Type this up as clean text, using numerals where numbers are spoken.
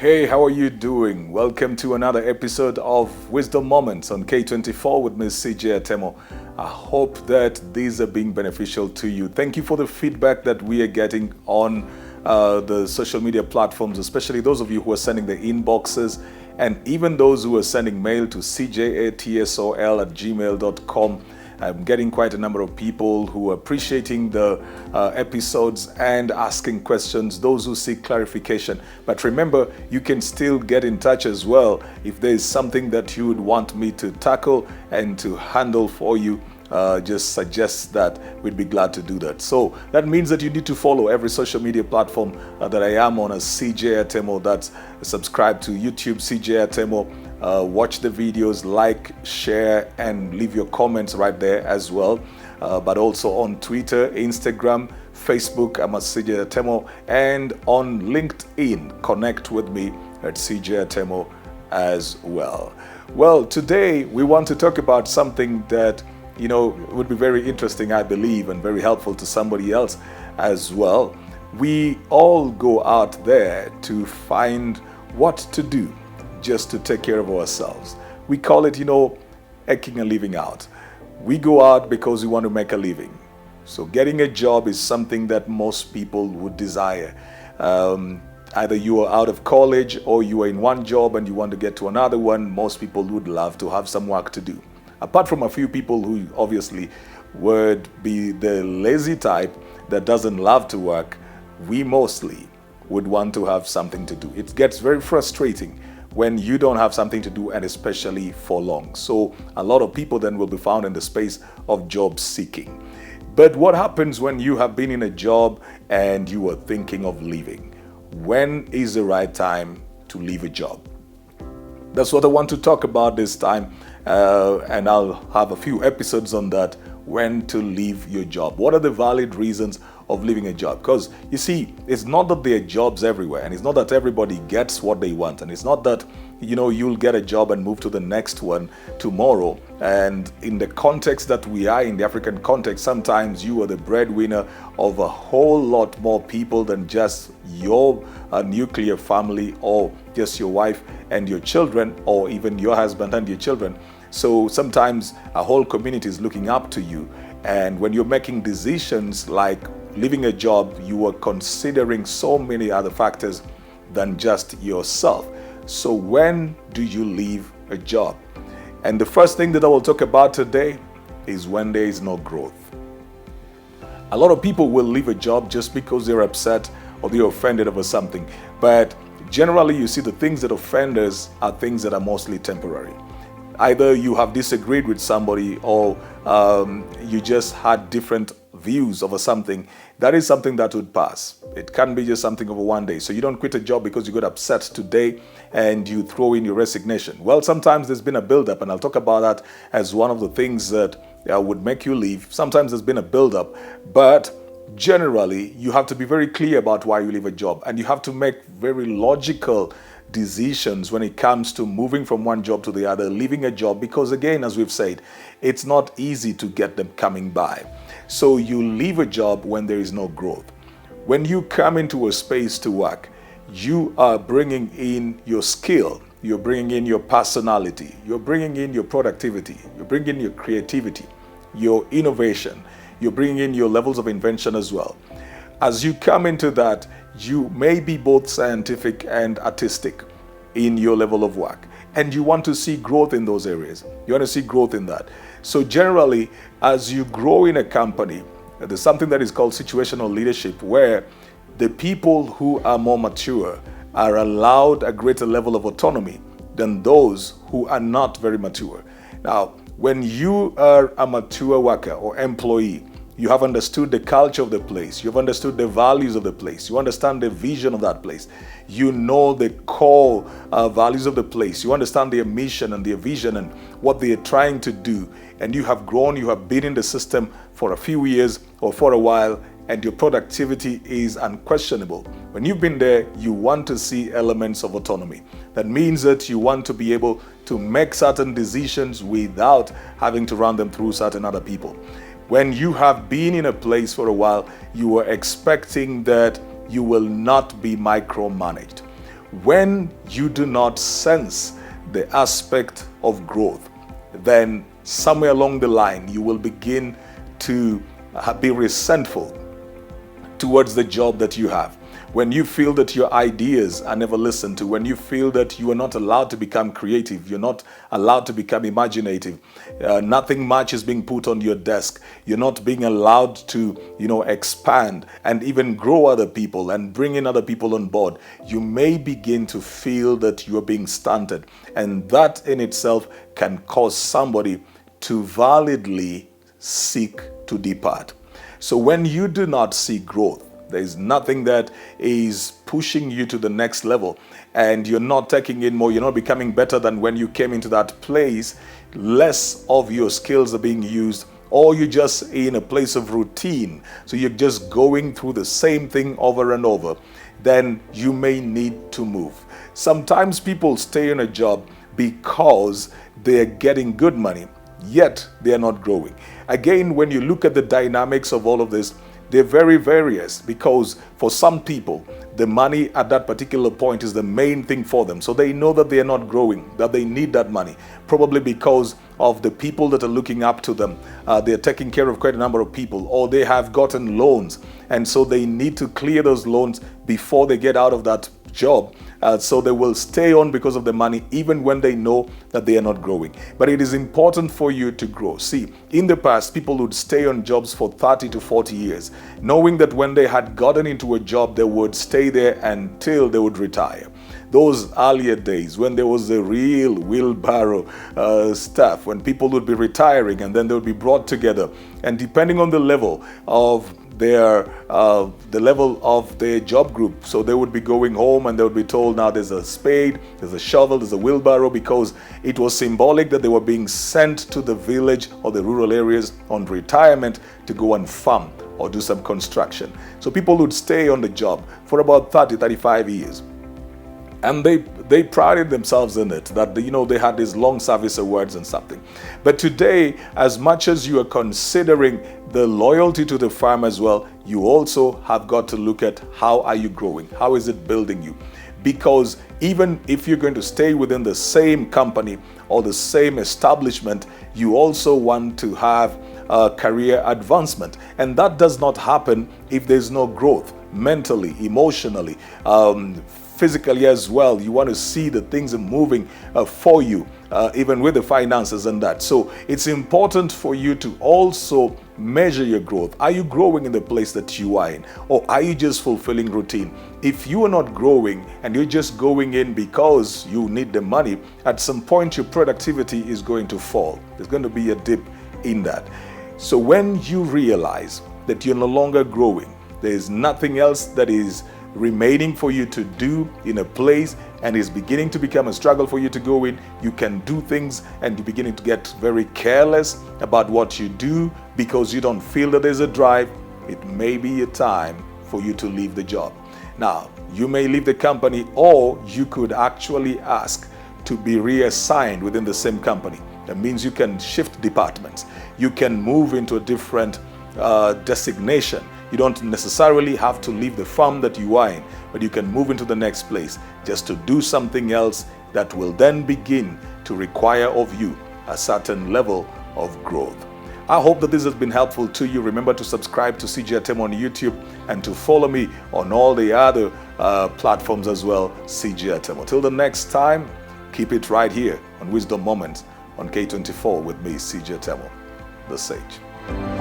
Hey, how are you doing? Welcome to another episode of Wisdom Moments on K24 with Ms. C.J Atemo. I hope that these are being beneficial to you. Thank you for the feedback that we are getting on the social media platforms, especially those of you who are sending the inboxes and even those who are sending mail to cjatsol@gmail.com. I'm getting quite a number of people who are appreciating the episodes and asking questions, those who seek clarification. But remember, you can still get in touch as well if there is something that you would want me to tackle and to handle for you. Just suggest that. We'd be glad to do that. So that means that you need to follow every social media platform that I am on as CJ Atemo. That's subscribe to YouTube, CJ Atemo. Watch the videos, like, share, and leave your comments right there as well. But also on Twitter, Instagram, Facebook, I'm at CJ Atemo, and on LinkedIn, connect with me at CJ Atemo as well. Well, today we want to talk about something that would be very interesting, I believe, and very helpful to somebody else as well. We all go out there to find what to do just to take care of ourselves. We call it, eking a living out. We go out because we want to make a living. So getting a job is something that most people would desire. Either you are out of college or you are in one job and you want to get to another one. Most people would love to have some work to do. Apart from a few people who obviously would be the lazy type that doesn't love to work, we mostly would want to have something to do. It gets very frustrating when you don't have something to do, and especially for long. So a lot of people then will be found in the space of job seeking. But what happens when you have been in a job and you are thinking of leaving? When is the right time to leave a job? That's what I want to talk about this time. And I'll have a few episodes on that, when to leave your job. What are the valid reasons of leaving a job? Because you see, it's not that there are jobs everywhere, and it's not that everybody gets what they want, and it's not that you'll get a job and move to the next one tomorrow. And in the context that we are in, the African context, sometimes you are the breadwinner of a whole lot more people than just your nuclear family, or just your wife and your children, or even your husband and your children. So sometimes a whole community is looking up to you. And when you're making decisions like leaving a job, you are considering so many other factors than just yourself. So when do you leave a job? And the first thing that I will talk about today is when there is no growth. A lot of people will leave a job just because they're upset or they're offended over something. But generally, you see, the things that offend us are things that are mostly temporary. Either you have disagreed with somebody, or you just had different views over something. That is something that would pass. It can be just something over one day. So you don't quit a job because you got upset today and you throw in your resignation. Well, sometimes there's been a buildup, and I'll talk about that as one of the things that would make you leave. Sometimes there's been a buildup, but generally you have to be very clear about why you leave a job, and you have to make very logical decisions when it comes to moving from one job to the other, leaving a job, because again, as we've said, it's not easy to get them coming by. So you leave a job when there is no growth. When you come into a space to work, you are bringing in your skill, you're bringing in your personality, you're bringing in your productivity, you're bringing in your creativity, your innovation, you're bringing in your levels of invention as well. As you come into that, you may be both scientific and artistic in your level of work, and you want to see growth in those areas. You want to see growth in that. So generally, as you grow in a company, there's something that is called situational leadership, where the people who are more mature are allowed a greater level of autonomy than those who are not very mature. Now, when you are a mature worker or employee, you have understood the culture of the place. You've understood the values of the place. You understand the vision of that place. You know the core values of the place. You understand their mission and their vision and what they are trying to do. And you have grown, you have been in the system for a few years or for a while, and your productivity is unquestionable. When you've been there, you want to see elements of autonomy. That means that you want to be able to make certain decisions without having to run them through certain other people. When you have been in a place for a while, you are expecting that you will not be micromanaged. when you do not sense the aspect of growth, then somewhere along the line you will begin to be resentful towards the job that you have. When you feel that your ideas are never listened to, when you feel that you are not allowed to become creative, you're not allowed to become imaginative, nothing much is being put on your desk, you're not being allowed to, expand and even grow other people and bring in other people on board, you may begin to feel that you're being stunted. And that in itself can cause somebody to validly seek to depart. So when you do not see growth, there is nothing that is pushing you to the next level, and you're not taking in more, you're not becoming better than when you came into that place, less of your skills are being used, or you're just in a place of routine, so you're just going through the same thing over and over, then you may need to move. Sometimes people stay in a job because they're getting good money, yet they are not growing. Again, when you look at the dynamics of all of this, they're very various, because for some people, the money at that particular point is the main thing for them. So they know that they are not growing, that they need that money, probably because of the people that are looking up to them. They're taking care of quite a number of people, or they have gotten loans. And so they need to clear those loans before they get out of that job. So they will stay on because of the money, even when they know that they are not growing. But it is important for you to grow. See, in the past, people would stay on jobs for 30 to 40 years, knowing that when they had gotten into a job, they would stay there until they would retire. Those earlier days when there was a real wheelbarrow stuff, when people would be retiring and then they would be brought together, and depending on the level of their job group, so they would be going home and they would be told, now there's a spade, there's a shovel, there's a wheelbarrow, because it was symbolic that they were being sent to the village or the rural areas on retirement to go and farm or do some construction. So people would stay on the job for about 30-35 years. And they prided themselves in it, that they had these long service awards and something. But today, as much as you are considering the loyalty to the farm as well, you also have got to look at how are you growing? How is it building you? Because even if you're going to stay within the same company or the same establishment, you also want to have career advancement. And that does not happen if there's no growth mentally, emotionally, physically as well. You want to see that things are moving for you, even with the finances and that. So it's important for you to also measure your growth. Are you growing in the place that you are in, or are you just fulfilling routine? If you are not growing and you're just going in because you need the money, at some point your productivity is going to fall. There's going to be a dip in that. So when you realize that you're no longer growing, there is nothing else that is remaining for you to do in a place, and is beginning to become a struggle for you to go in, you can do things and you're beginning to get very careless about what you do because you don't feel that there's a drive, it may be a time for you to leave the job. Now, you may leave the company, or you could actually ask to be reassigned within the same company. That means you can shift departments. You can move into a different designation. You don't necessarily have to leave the farm that you are in, but you can move into the next place just to do something else that will then begin to require of you a certain level of growth. I hope that this has been helpful to you. Remember to subscribe to CJ Atemo on YouTube and to follow me on all the other platforms as well, CJ Atemo. Till the next time, keep it right here on Wisdom Moments on K24 with me, CJ Atemo, the Sage.